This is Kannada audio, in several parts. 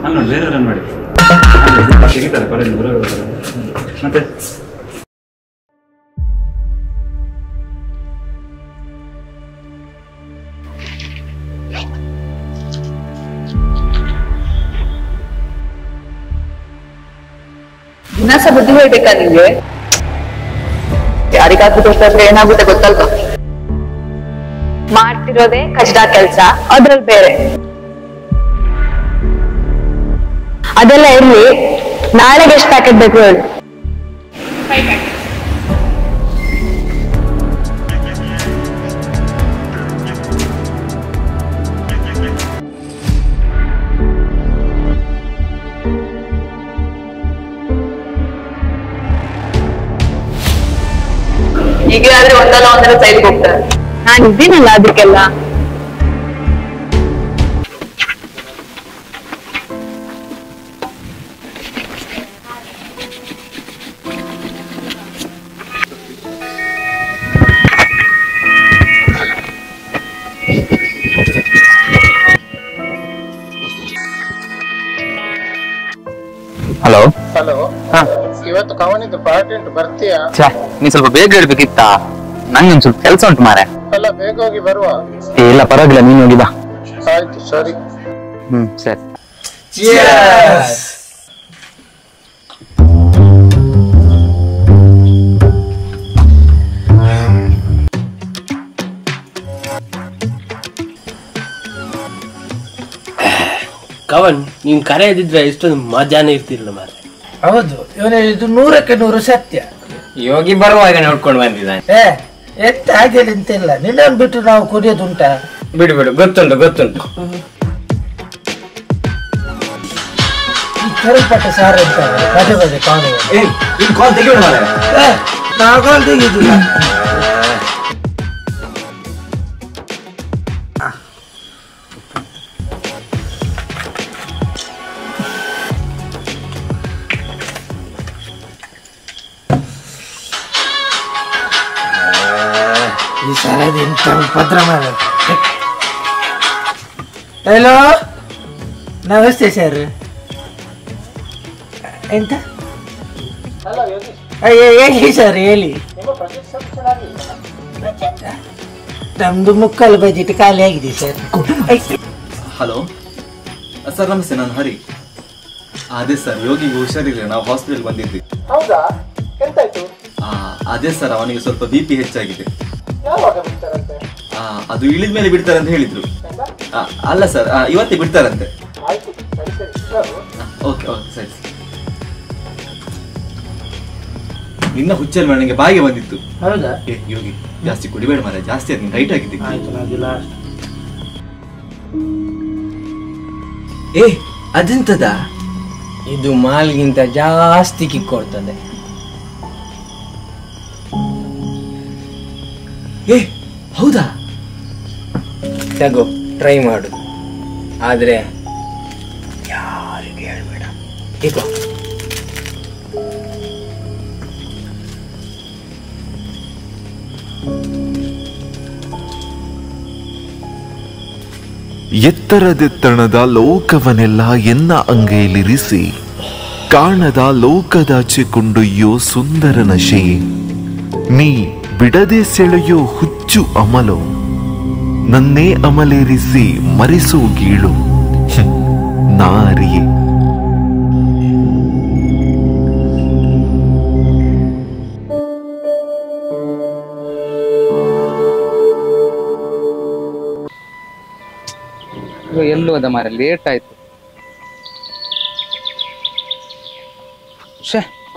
ಅಲ್ಲ ನೋಡಿ ಬೇರೆ ರನ್ ಮಾಡಿ ತೆಗಿತಾರೆ ಕಾಲೇಜ್ ಬರೋರು ಮತ್ತೆ ದಿನಾಸ ಬುದ್ಧಿ ಹೇಳ್ಬೇಕಾ ನಿಮ್ಗೆ? ಯಾರಿಗಾದ್ರೂ ಗೊತ್ತಾದ್ರೆ ಏನಾಗುತ್ತೆ ಗೊತ್ತಲ್ವಾ? ಮಾಡ್ತಿರೋದೇ ಕಷ್ಟ ಕೆಲ್ಸ, ಅದ್ರಲ್ಲಿ ಬೇರೆ. ಅದೆಲ್ಲ ಇರ್ಲಿ, ನಾಳೆಗೆ ಎಷ್ಟು ಪ್ಯಾಕೆಟ್ ಬೇಕು ಹೇಳಿ? 5 ಪ್ಯಾಕೆಟ್. ಈಗ ಆದ್ರೆ ಒಂದಲ್ಲ ಒಂದರ ಸೈಡ್ಗೆ ಹೋಗ್ತಾರೆ. ನಾನು ಇದ್ದೀನಲ್ಲ ಅದಕ್ಕೆಲ್ಲ. ಹಲೋ ಹಲೋ, ಇವತ್ತು ಕವನಿದ್ದು ಪಾರ್ಟಿ ಉಂಟು, ಬರ್ತೀಯಾ? ನೀನ್ ಸ್ವಲ್ಪ ಬೇಗ ಹೇಳ್ಬೇಕಿತ್ತ, ನಂಗೊಂದ್ ಸ್ವಲ್ಪ ಕೆಲಸ ಉಂಟು ಮಾರೆ. ಅಲ್ಲ, ಬೇಗ ಹೋಗಿ ಬರುವ. ಇಲ್ಲ ಪರವಾಗಿಲ್ಲ, ನೀನ್ ಹೋಗಿ ಬಾ. ಆಯ್ತು, ಸರಿ. ಸರಿ. ಕವನ್, ನೀನ್ ಕರೆಯದಿದ್ರೆ ಇಷ್ಟೊಂದು ಮಜಾನೇ ಇರ್ತಿರ್ಲಿಲ್ಲ ಮಾರೆ. ಹೌದು, ಇವನು ಇದು 100ಕ್ಕೆ 100 ಸತ್ಯ. ಯೋಗಿ ಬರುವಾಗ ನೋಡ್ಕೊಂಡು ಬಂದಿದ್ದಾನೆ. ಎಂತ ಹಾಗೆ ನಿಂತಿಲ್ಲ, ನಿನ್ನನ್ನು ಬಿಟ್ಟು ನಾವು ಕುಡಿಯೋದುಂಟಾ? ಬಿಡು ಬಿಡು, ಗೊತ್ತುಂಟು ಗೊತ್ತುಂಟು. ಕರಿಪಟ್ಟ ಸಾರು ಇರ್ತಾರೆ, ಪದೇ ಪದೇ ಕಾಲು ತೆಗೆಯುದಿಲ್ಲ. ಈ ಸರದ ಎಂತ ಉಪದ್ರ ಮಾಡ. ಹಲೋ, ನಮಸ್ತೆ ಸರ್. ಎಂತ ಹೇಳಿ ಸರ್, ಹೇಳಿ. ನಮ್ದು ಮುಕ್ಕಲ್ ಬಜೆಟ್ ಖಾಲಿ ಆಗಿದೆ ಸರ್. ಹಲೋ ಸರ್, ನಮಸ್ತೆ. ನಾನು ಹರಿ. ಅದೇ ಸರ್, ಯೋಗಿಗೆ ಹುಷಾರಿಲ್ಲ, ನಾವು ಹಾಸ್ಪಿಟಲ್ ಬಂದಿದ್ವಿ. ಹೌದಾ, ಎಂತಾಯ್ತು? ಅದೇ ಸರ್, ಅವನಿಗೆ ಸ್ವಲ್ಪ BP ಹೆಚ್ಚಾಗಿದೆ. ಯಾವಾಗ ಬಿಡ್ತಾರಂತೆ? ಅದು ಇಳಿದ ಮೇಲೆ ಬಿಡ್ತಾರೆ ಅಂತ ಹೇಳಿದ್ರು. ಅಲ್ಲ ಸರ್, ಇವತ್ತೇ ಬಿಡ್ತಾರಂತೆ. ಆಯ್ತು, ಸರಿ ಸರಿ. ಓಕೆ ಓಕೆ, ಸರಿ. ನಿನ್ನ ಹುಚ್ಚಲ್ ನನಗೆ ಬಾಯಿಗೆ ಬಂದಿತ್ತು. ಹೌದಾ? ಯೋಗಿ, ಜಾಸ್ತಿ ಕುಡಿಬೇಡ ಮಾರ, ಜಾಸ್ತಿ ಅದು ಟೈಟ್ ಆಗಿದ್ದೆ. ಅದೆಂತದ? ಇದು ಮಾಲ್ಗಿಂತ ಜಾಸ್ತಿ ಕಿಕ್ ಕೊಡ್ತದೆ. ಹೌದಾ? ತಗೋ, ಟ್ರೈ ಮಾಡು. ಆದ್ರೆ ಯಾರಿಗೆ ಹೇಳ್ಬೇಡ. ಈಗ ಎತ್ತರದೆತ್ತಣದ ಲೋಕವನ್ನೆಲ್ಲ ಎನ್ನ ಅಂಗೈಲಿರಿಸಿ ಕಾಣದ ಲೋಕದಾಚೆ ಕೊಂಡೊಯ್ಯೋ ಸುಂದರ ನಶೆಯೇ, ನೀ ಬಿಡದೆ ಸೆಳೆಯೋ ಹುಚ್ಚು ಅಮಲೋ, ನನ್ನೇ ಅಮಲೇರಿಸಿ ಮರೆಸೋ ಗೀಳು ನಾರಿಯೇ. ಎಲ್ಲೂ ಅದ ಮಾರ, ಲೇಟ್ ಆಯ್ತು.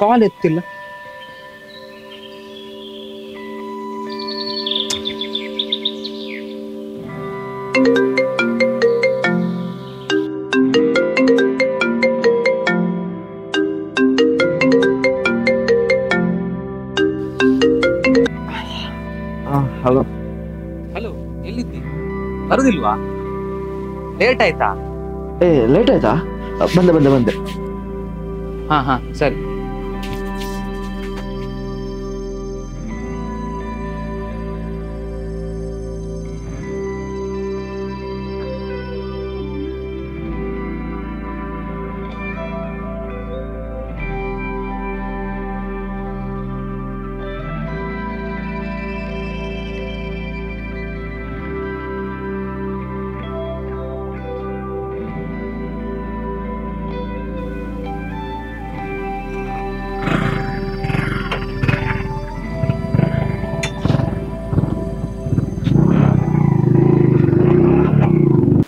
ಕಾಲ್ ಎತ್ತಿಲ್ಲ. ಹಲೋ ಹಲೋ, ಎಲ್ಲಿದ್ದಿ? ಬರುದಿಲ್ವಾ? ಲೇಟ್ ಆಯ್ತಾ? ಲೇಟ್ ಆಯ್ತಾ? ಬಂದೆ. ಹಾ ಸರಿ.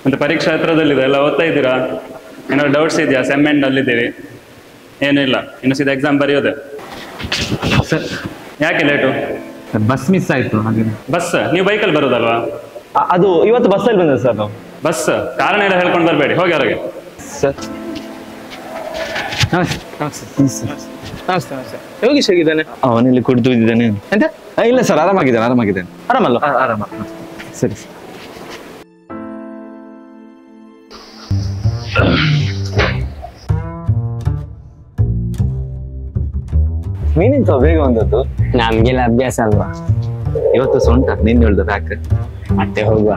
ಮತ್ತೆ ಪರೀಕ್ಷಾ ಹತ್ರದಲ್ಲಿದೆ, ಎಲ್ಲ ಓದ್ತಾ ಇದ್ದೀರಾ? ಏನಾದ್ರು ಡೌಟ್ಸ್ ಇದೆಯಾ? ಸೆಮ್ ಅಲ್ಲಿದ್ದೀವಿ. ಏನೂ ಇಲ್ಲ, ಇನ್ನು ಸೀದಾ ಎಕ್ಸಾಮ್ ಬರೆಯೋದೆ. ಸರ್ ಯಾಕೆ ಲೇಟು? ಬಸ್ ಮಿಸ್ ಆಯ್ತು ಹಾಗೆ. ಬಸ್? ನೀವು ಬೈಕಲ್ಲಿ ಬರೋದಲ್ವಾ? ಅದು ಇವತ್ತು ಬಸ್ಸಲ್ಲಿ ಬಂದ ಸರ್ ನಾವು. ಬಸ್ ಕಾರಣ ಎಲ್ಲ ಹೇಳ್ಕೊಂಡು ಬರಬೇಡಿ, ಹೋಗಿ ಹೊರಗೆ. ಸರ್ ಯೋಗೀಶ್ ಹೇಗಿದ್ದಾನೆ? ಅವನಿಲ್ಲಿ ಕುಡಿದು ಇದ್ದಾನೆ. ಎಂತ? ಇಲ್ಲ ಸರ್, ಆರಾಮಾಗಿದ್ದಾನೆ. ಆರಾಮಲ್ಲ? ಆರಾಮ. ಸರಿ. ನೀನಿಂತ ಬೇಗ ಒಂದದ್ದು? ನಮ್ಗೆಲ್ಲ ಅಭ್ಯಾಸ ಅಲ್ವಾ. ಇವತ್ತು ಸೊಂಟ ನಿನ್ನ ಹೇಳ್ದ ಬ್ಯಾಕ್. ಮತ್ತೆ ಹೋಗುವ.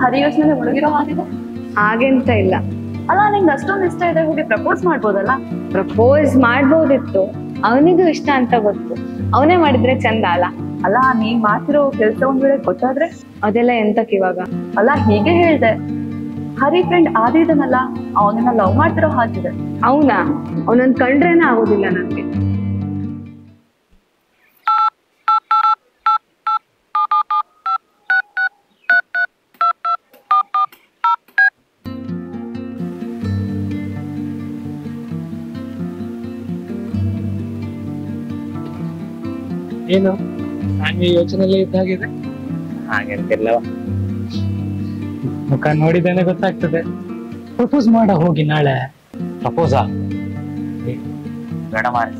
ಹರಿ ಯೋಚನೆ ಮುಳುಗಿರೋ ಹಾಗಿದೆ. ಹಾಗೆಂತ ಇಲ್ಲ ಅಲ್ಲ, ನಿಂಗೆ ಅಷ್ಟೊಂದು ಇಷ್ಟ ಇದೆ, ಹೋಗಿ ಪ್ರಪೋಸ್ ಮಾಡ್ಬೋದಲ್ಲ. ಪ್ರಪೋಸ್ ಮಾಡ್ಬೋದಿತ್ತು, ಅವನಿಗೂ ಇಷ್ಟ ಅಂತ ಗೊತ್ತು, ಅವನೇ ಮಾಡಿದ್ರೆ ಚಂದ ಅಲ್ಲ. ಅಲ್ಲ, ನೀನ್ ಮಾಡ್ತಿರೋ ಕೆಲ್ಸ ಒಂದ್ ವೇಳೆ ಗೊತ್ತಾದ್ರೆ ಅದೆಲ್ಲ ಎಂತಕ್ ಇವಾಗ? ಅಲ್ಲ, ಹೀಗೆ ಹೇಳ್ದೆ. ಹರಿ ಫ್ರೆಂಡ್ ಆದಿದನಲ್ಲ, ಅವನನ್ನ ಲವ್ ಮಾಡ್ತಿರೋ ಹಾಗಿದೆ. ಅವನಾ? ಅವನನ್ನ ಕಂಡ್ರೇನೆ ಆಗೋದಿಲ್ಲ ನನ್ಗೆ. ಏನು ನಾನು ಯೋಚನೆಯಲ್ಲೇ ಇದ್ದಾಗಿದೆ? ಹಾಗೆಂತಿಲ್ಲವ. ಮುಖ ನೋಡಿದ್ದೇನೆ ಗೊತ್ತಾಗ್ತದೆ. ಪ್ರಪೋಸ್ ಮಾಡ ಹೋಗಿ ನಾಳೆ. ಪ್ರಪೋಸಾ? ಬೇಡ ಮಾರೆ,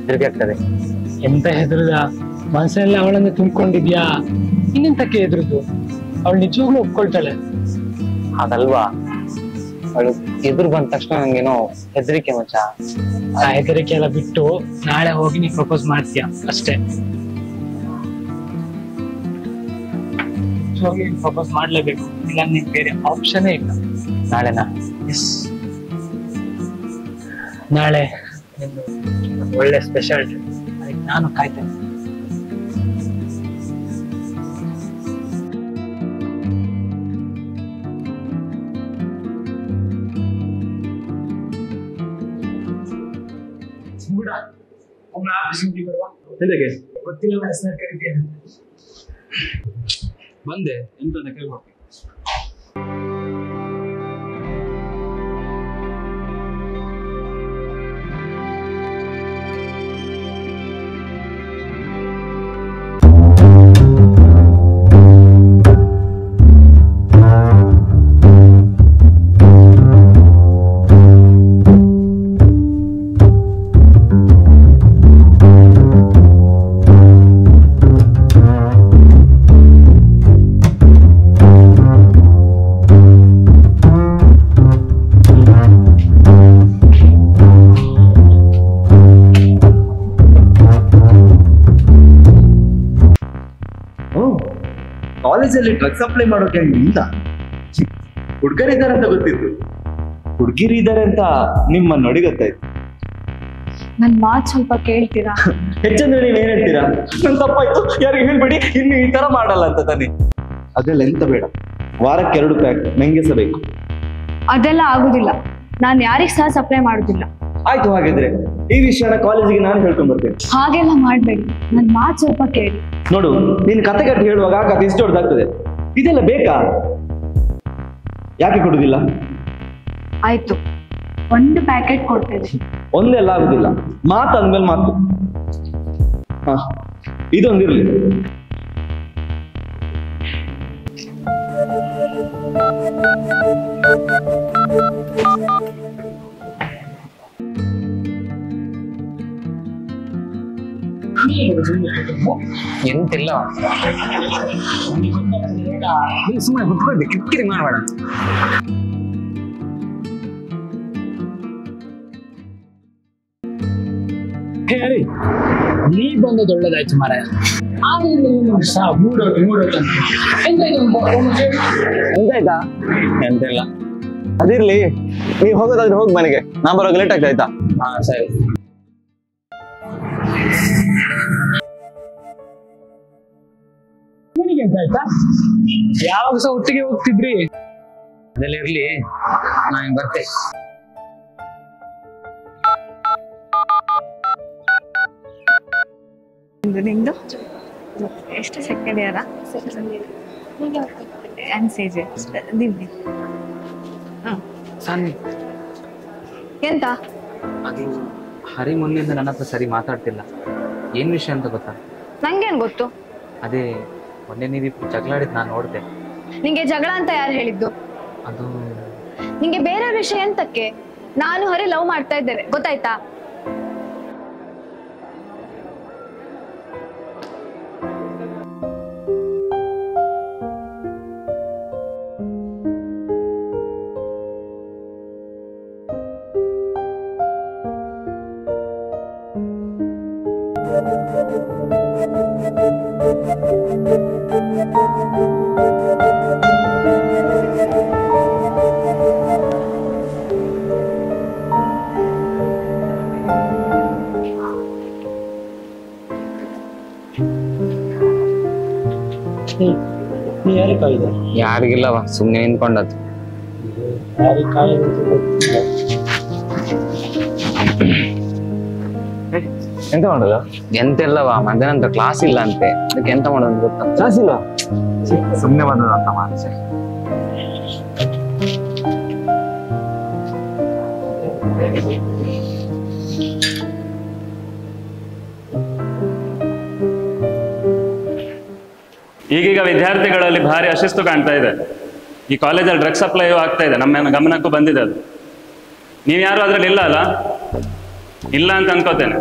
ಹೆದರಿಕೆ ಆಗ್ತದೆ. ಎಂತ ಹೆದರುದ? ಮನಸ್ಸೆಲ್ಲ ಅವಳನ್ನು ತುಂಬಿಕೊಂಡಿದ್ಯಾ? ಇನ್ನೆಂತಕ್ಕೆ ಹೆದರುದು? ಅವಳು ನಿಜವಾಗ್ಲೂ ಒಪ್ಕೊಳ್ತಾಳೆ. ಅದಲ್ವಾ, ಅವಳು ಎದುರು ಬಂದ ತಕ್ಷಣ ನಂಗೇನೋ ಹೆದರಿಕೆ ಮಚ್ಚ. ಆ ಹೆದರಿಕೆ ಎಲ್ಲ ಬಿಟ್ಟು ನಾಳೆ ಹೋಗಿ ನೀ ಪ್ರಪೋಸ್ ಮಾಡ್ತೀಯ ಅಷ್ಟೇ. ಪ್ರಪೋಸ್ ಮಾಡ್ಲೇಬೇಕು, ಇಲ್ಲ ನಿನ್ ಬೇರೆ ಆಪ್ಷನೇ ಇಲ್ಲ. ನಾಳೆನಾ? ಎಸ್, ನಾಳೆ ಒಳ್ಳೆ ಸ್ಪೆಷಲ್ ಡೇ, ಅದಕ್ಕೆ ನಾನು ಕಾಯ್ತೇನೆ. ಗೊತ್ತಿಲ್ಲ, ಹೆಸರು ಕರಿತೇನೆ. ಬಂದೆ ಎಂತ ಕೇಳ್ಕೊಡ್ತೀನಿ. ಕಾಲೇಜಲ್ಲಿ ಡ್ರಗ್ಸ್ ಅಪ್ಲೈ ಮಾಡೋಕೆ ಇಲ್ಲ, ಹುಡುಗರಿದ್ದಾರೆ ಅಂತ ಗೊತ್ತಿತ್ತು. ಹುಡುಗಿರಿ ಇದ್ದಾರೆ ಅಂತ ನಿಮ್ಮ ನೋಡಿ ಗೊತ್ತಾಯ್ತು. ನನ್ ಮಾತ್ ಸ್ವಲ್ಪ ಕೇಳ್ತೀರಾ? ಹೆಚ್ಚಂದ್ರೆ ನೀವ್ ಏನ್ ಹೇಳ್ತೀರಾ? ನನ್ ತಪ್ಪಾಯ್ತು, ಯಾರಿಗೆ ಹೇಳ್ಬೇಡಿ, ಇನ್ನು ಈ ತರ ಮಾಡಲ್ಲ ಅಂತ ತಾನೆ. ಅದೆಲ್ಲ ಎಂತ ಬೇಡ, ವಾರಕ್ಕೆ 2 ಪ್ಯಾಕ್ ಮೆಂಗಿಸಬೇಕು. ಅದೆಲ್ಲ ಆಗುದಿಲ್ಲ, ನಾನ್ ಯಾರಿಗ್ ಸಹ ಸಪ್ಲೈ ಮಾಡುದಿಲ್ಲ. ಆಯ್ತು, ಹಾಗಿದ್ರೆ ಈ ವಿಷಯನ ಕಾಲೇಜಿಗೆ ನಾನು ಹೇಳ್ಕೊಂಡ್ ಬರ್ತೇನೆ. ಹಾಗೆಲ್ಲ ಮಾಡ್ಬೇಡಿ, ನನ್ ಮಾತ್ ಸ್ವಲ್ಪ ಕೇಳಿ. ನೋಡು, ನೀನ್ ಕತೆ ಕಟ್ಟಿ ಹೇಳುವಾಗ ಆ ಕತೆ ಇಷ್ಟು ದೊಡ್ಡದಾಗ್ತದೆ. ಇದೆಲ್ಲ ಬೇಕಾ? ಯಾಕೆ ಕೊಡುದಿಲ್ಲ? ಆಯ್ತು, 1 ಪ್ಯಾಕೆಟ್ ಕೊಡ್ತೇನೆ. ಒಂದೆಲ್ಲ ಆಗುದಿಲ್ಲ, ಮಾತು ಅಂದ್ಮೇಲೆ ಮಾತು. ಹಾ, ಇದೊಂದಿರ್ಲಿ. ಎಂತಿಲ್ಲ, ಸುಮ್ಮನೆ ಕುತ್ಕೊಳ್ಬೇಕು, ಕಿರಿಕಿರಿ ಮಾಡಬೇಡ. ಹೇಳಿ ನೀ ಬಂದದ್ದು ಒಳ್ಳೇದಾಯ್ತು ಮಾರಾಯ. ಮೂಡೋದು ಎಂತಾಯ್ತಾ? ಎಂತಿಲ್ಲ. ಅದಿರ್ಲಿ, ನೀವ್ ಹೋಗೋದಾದ್ರೆ ಹೋಗಿ ಮನೆಗೆ. ನಾನ್ ಬರೋವಾಗ ಲೇಟ್ ಆಗ್ತಾ ಆಯ್ತಾ? ಹಾ ಸರಿ. ಎಂತ ಆಯ್ತಾ? ಯಾವಾಗ ಸಹ ಒಟ್ಟಿಗೆ ಹೋಗ್ತಿದ್ರಿ. ಅದೆಲ್ಲ ಇರ್ಲಿ, ನಾನು ಬರ್ತೆ. ನಿಮ್ದು ಎಷ್ಟು ಸೆಕೆಂಡ್ ಇಯರಾ? NCG ದಿವ್ಯ. ಸಾನ್ವಿ, ಎಂತ ಅದು ಹರಿ ಮೊನ್ನೆಯಿಂದ ನನ್ನ ಹತ್ರ ಸರಿ ಮಾತಾಡ್ತಿಲ್ಲ. ಏನ್ ವಿಷಯ ಅಂತ ಗೊತ್ತಾ? ನಂಗೇನ್ ಗೊತ್ತು? ಅದೇ ಮೊನ್ನೆ ನೀವು ಜಗಳಾಡಿದ್ ನಾನು ನೋಡಿದೆ. ನಿಂಗೆ ಜಗಳ ಅಂತ ಯಾರು ಹೇಳಿದ್ದು? ಅದು ನಿಂಗೆ ಬೇರೆ ವಿಷಯ ಎಂತಕ್ಕೆ? ನಾನು ಹರಿ ಲವ್ ಮಾಡ್ತಾ ಇದ್ದೇವೆ, ಗೊತ್ತಾಯ್ತಾ? ನೀ ಯಾರಿಗೆ ಕಾಯ್ದೆ? ಯಾರಿಗಿಲ್ಲವ, ಸುಮ್ಮನೆ ನಿಂತ್ಕೊಂಡದ್ದು. ಯಾರಿಗೆ ಕಾಯ್ದೆ ಗೊತ್ತಿಲ್ಲ. ಎಂತ ಮಾಡೋದು? ಎಂತೆಲ್ಲವ, ಮಧ್ಯಾಹ್ನ ಕ್ಲಾಸ್ ಇಲ್ಲ ಅಂತೆ. ಅದಕ್ಕೆ ಎಂತ ಮಾಡೋದು ಗೊತ್ತಾ? ಕ್ಲಾಸ್ ಇಲ್ಲ, ಸುಮ್ಮನೆ ಬಂದದ ಅಂತ ಮಾರ್ಚೆ. ಈಗೀಗ ವಿದ್ಯಾರ್ಥಿಗಳಲ್ಲಿ ಭಾರಿ ಅಶಿಸ್ತು ಕಾಣ್ತಾ ಇದೆ. ಈ ಕಾಲೇಜಲ್ಲಿ ಡ್ರಗ್ಸ್ ಸಪ್ಲೈಯೂ ಆಗ್ತಾ ಇದೆ, ನಮ್ಮ ಗಮನಕ್ಕೂ ಬಂದಿದೆ ಅದು. ನೀವು ಯಾರು ಅದರಲ್ಲಿ ಇಲ್ಲ ಅಲ್ಲ? ಇಲ್ಲ ಅಂತ ಅನ್ಕೋತೇನೆ.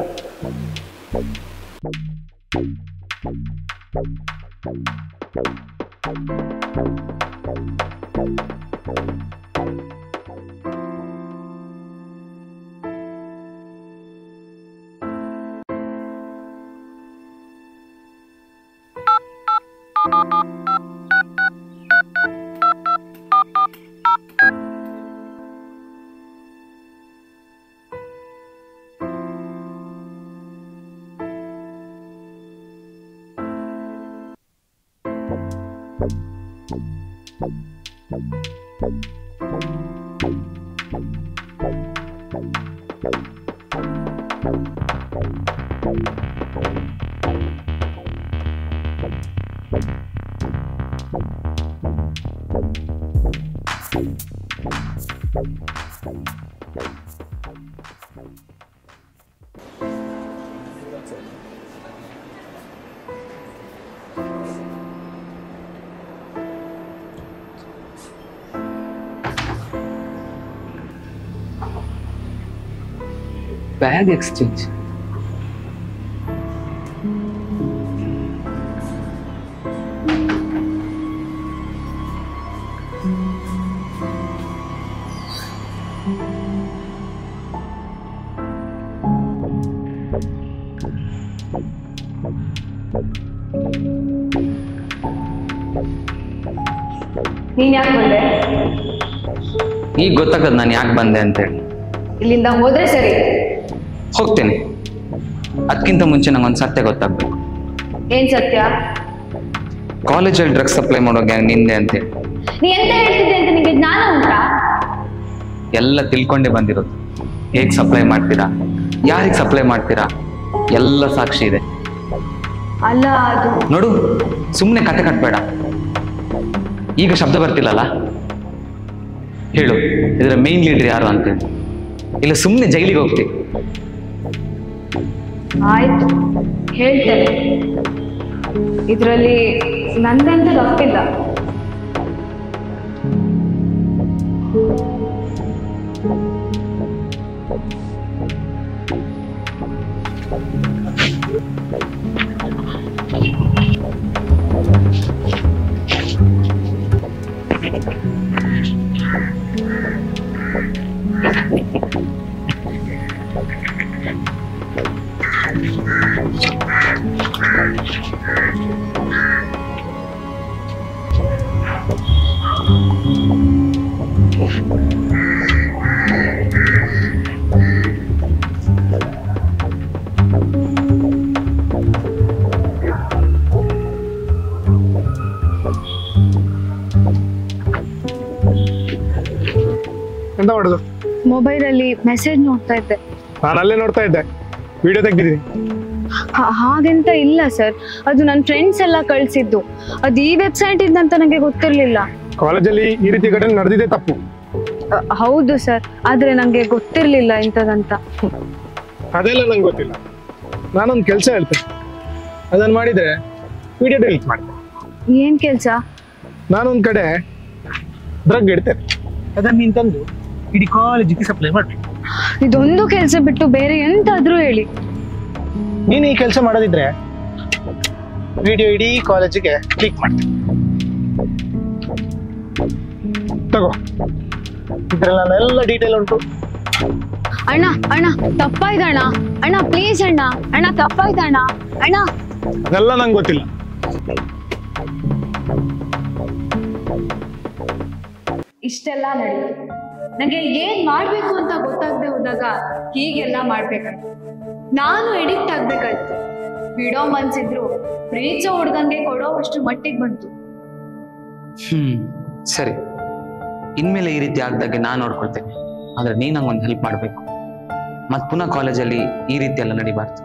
Bag exchange. ನೀನ್ ಯಾಕೆ ಬಂದೆ? ಈಗ ಗೊತ್ತಾಗದ್ ನಾನು ಯಾಕೆ ಬಂದೆ ಅಂತೇಳಿ. ಇಲ್ಲಿಂದ ಹೋದ್ರೆ ಸರಿ. ಹೋಗ್ತೇನೆ. ಅದಕ್ಕಿಂತ ಮುಂಚೆ ನಂಗೊಂದು ಸತ್ಯ ಗೊತ್ತಾಗ್ಬೇಕು. ಏನ್ ಸತ್ಯ? ಕಾಲೇಜಲ್ಲಿ ಡ್ರಗ್ಸ್ ಸಪ್ಲೈ ಮಾಡೋ ಗ್ಯಾಂಗ್ ನಿಂದೆ ಅಂತೇಳಿ. ನೀ ಎಂತ ಹೇಳ್ತಿದ್ದೆ ಅಂತ ನಿಂಗೆ ಜ್ಞಾನ ಉಂಟಾ? ಎಲ್ಲ ತಿಳ್ಕೊಂಡೇ ಬಂದಿರೋದು. ಹೇಗ್ ಸಪ್ಲೈ ಮಾಡ್ತೀರಾ, ಯಾರಿಗೆ ಸಪ್ಲೈ ಮಾಡ್ತೀರಾ, ಎಲ್ಲ ಸಾಕ್ಷಿ ಇದೆ. ಅಲ್ಲ ಅದು ನೋಡು, ಸುಮ್ಮನೆ ಕತೆ ಕಟ್ಬೇಡ. ಈಗ ಶಬ್ದ ಬರ್ತಿಲ್ಲಲ್ಲ, ಹೇಳು ಇದರ ಮೇನ್ ಲೀಡರ್ ಯಾರು ಅಂತೇಳಿ. ಇಲ್ಲ ಸುಮ್ಮನೆ ಜೈಲಿಗೆ ಹೋಗ್ತಿ. ಆಯ್ತು, ಹೇಳ್ತೇನೆ. ಇದರಲ್ಲಿ ನಂದೆಂತ ತಪ್ಪಿಲ್ಲ. ಎಂತ ಮಾಡುದು? ಮೊಬೈಲ್ ಅಲ್ಲಿ ಮೆಸೇಜ್ ನೋಡ್ತಾ ಇದ್ದೆ. ನಾನು ಅಲ್ಲೇ ನೋಡ್ತಾ ಇದ್ದೆ, ವಿಡಿಯೋ ತೆಗ್ದಿದ್ದೀನಿ. ಹಾಗೆಂತ ಇಲ್ಲ ಸರ್, ಅದು ನನ್ನ ಫ್ರೆಂಡ್ಸ್ ಎಲ್ಲ ಕಳ್ಸಿದ್ದು. ಅದು ಈ ವೆಬ್ಸೈಟ್ ಇದ್ದಂತ ನಂಗೆ ಗೊತ್ತಿರ್ಲಿಲ್ಲ. ಕಾಲೇಜಲ್ಲಿ ಈ ರೀತಿ ಘಟನೆ ನಡೆದಿದೆ ತಪ್ಪು. ಹೌದು ಸರ್, ಆದ್ರೆ ನಂಗೆ ಗೊತ್ತಿರ್ಲಿಲ್ಲ ಇಂಥದಂತ. ಅದೆಲ್ಲ ನಂಗೆ ಗೊತ್ತಿಲ್ಲ. ನಾನೊಂದು ಕೆಲಸ ಹೇಳ್ತೇನೆ, ಅದನ್ನ ಮಾಡಿದ್ರೆ ವಿಡಿಯೋ ಡಿಲೀಟ್ ಮಾಡ್ತೇನೆ. ಏನ್ ಕೆಲ್ಸ? ನಾನೊಂದ್ ಕಡೆ ಡ್ರಗ್ ಇಡ್ತೇನೆ, ಅದನ್ನ ನೀನ್ ತಂದು ಇಡೀ ಕಾಲೇಜಿಗೆ ಸಪ್ಲೈ ಮಾಡ್ಬೇಕು. ಇದೊಂದು ಕೆಲ್ಸ ಬಿಟ್ಟು ಬೇರೆ ಎಂತಾದ್ರೂ ಹೇಳಿ. ನೀನು ಈ ಕೆಲಸ ಮಾಡೋದಿದ್ರೆ ವಿಡಿಯೋ ಇಡೀ ಕಾಲೇಜಿಗೆ ಕ್ಲಿಕ್ ಮಾಡ್ತೀನಿ. ತಗೋ, ಇದ್ರಲ್ಲಿ ನಾನೆಲ್ಲ ಡೀಟೇಲ್ ಉಂಟು. ಅಣ್ಣ ಅಣ್ಣ ತಪ್ಪಾಯ್ತಣ್ಣ, ಅಣ್ಣ ಪ್ಲೀಸ್ ಅಣ್ಣ, ಅಣ್ಣ ತಪ್ಪಾಯ್ತಣ್ಣ, ಅಣ್ಣ. ಅದೆಲ್ಲ ನಂಗೆ ಗೊತ್ತಿಲ್ಲ. ಇಷ್ಟೆಲ್ಲ ನಡೀತು. ನಂಗೆ ಏನ್ ಮಾಡ್ಬೇಕು ಅಂತ ಗೊತ್ತಾಗದೆ ಹೋದಾಗ ಹೀಗೆಲ್ಲ ಮಾಡ್ಬೇಕಾಯ್ತು. ನಾನು ಎಡಿಕ್ಟ್ ಆಗ್ಬೇಕಾಯ್ತು. ಬಿಡೋ ಮನ್ಸಿದ್ರು ಪ್ರೀತಿಸೋ ಹುಡ್ಗಂಗೆ ಕೊಡೋ ಅಷ್ಟು ಮಟ್ಟಿಗೆ ಬಂತು. ಸರಿ, ಇನ್ಮೇಲೆ ಈ ರೀತಿ ಆಗ್ದಾಗೆ ನಾನು ನೋಡ್ಕೊಳ್ತೇನೆ. ಆದ್ರೆ ನೀನ್ ನಂಗೊಂದು ಹೆಲ್ಪ್ ಮಾಡ್ಬೇಕು. ಮತ್ ಪುನಃ ಕಾಲೇಜಲ್ಲಿ ಈ ರೀತಿ ಎಲ್ಲ ನಡಿಬಾರ್ದು.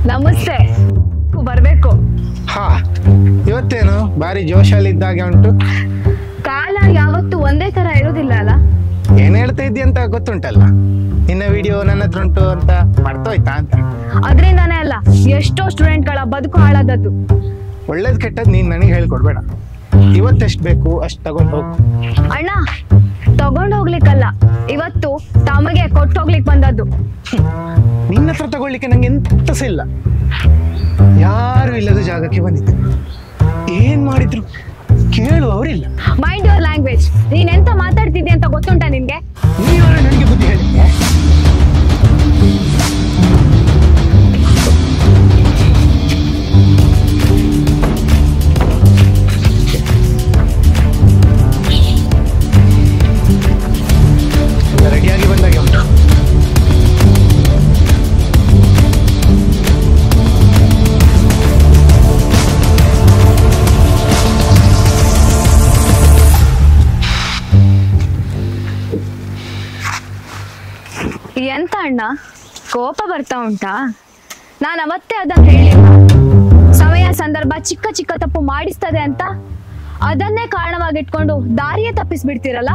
ನಮಸ್ತೆ, ಬರ್ಬೇಕು. ಹಾ, ಇವತ್ತೇನು ಬಾರಿ ಜೋಶಲ್ಲಿ ಇದ್ದಾಗೆ ಉಂಟು. ಕಾಲ ಯಾವತ್ತು ಒಂದೇ ತರ ಇರೋದಿಲ್ಲ ಅಲ್ಲ. ಏನ್ ಹೇಳ್ತಾ ಇದ್ದಿ ಅಂತ ಗೊತ್ತುಂಟಲ್ಲ. ನಿನ್ನ ವಿಡಿಯೋ ನನ್ನ ಹತ್ರ ಉಂಟು ಅಂತ ಮರ್ತೋಯ್ತಾ ಅಂತ. ಅದ್ರಿಂದಾನೇ ಅಲ್ಲ ಎಷ್ಟೋ ಸ್ಟೂಡೆಂಟ್ಗಳ ಬದುಕು ಹಾಳಾದದ್ದು. ಒಳ್ಳೇದ್ ಕೆಟ್ಟದ್ ನೀನ್ ನನಗೆ ಹೇಳ್ಕೊಡ್ಬೇಡ. ಇವತ್ತೆಷ್ಟು ಬೇಕು ಅಷ್ಟು ತಗೊಂಡು ಹೋಗು. ಅಣ್ಣ, ತಗೊಂಡ್ ಹೋಗ್ಲಿಕ್ಕಲ್ಲ, ಇವತ್ತು ತಮಗೆ ಕೊಟ್ಟು ಹೋಗ್ಲಿಕ್ ಬಂದದ್ದು. ನಿನ್ನ ಹತ್ರ ತಗೊಳ್ಳಿಕ್ಕೆ ನಂಗೆ ಎಂತಸ ಇಲ್ಲ. ಯಾರು ಇಲ್ಲದ ಜಾಗಕ್ಕೆ ಬಂದಿದ್ದೆ. ಏನ್ ಮಾಡಿದ್ರು ಕೇಳು ಅವರಿಲ್ಲ. Mind your language. ನೀನ್ ಎಂತ ಮಾತಾಡ್ತಿದ್ದೆ ಅಂತ ಗೊತ್ತುಂಟಾ ನಿನ್ಗೆ? ನೀವೇ ನನಗೆ ಬುದ್ಧಿ ಹೇಳಿದ್ದೆ. ರೆಡಿಯಾಗಿ ಬಂದಾಗೆ ಉಂಟು. ಎಂತ ಅಣ್ಣ, ಕೋಪ ಬರ್ತಾ ಉಂಟಾ? ನಾನು ಅವತ್ತೇ ಅದನ್ನ ಹೇಳಿಲ್ಲ, ಸಮಯ ಸಂದರ್ಭ ಚಿಕ್ಕ ಚಿಕ್ಕ ತಪ್ಪು ಮಾಡಿಸ್ತದೆ ಅಂತ. ಅದನ್ನೇ ಕಾರಣವಾಗಿಟ್ಕೊಂಡು ದಾರಿಯೇ ತಪ್ಪಿಸ್ಬಿಡ್ತೀರಲ್ಲ.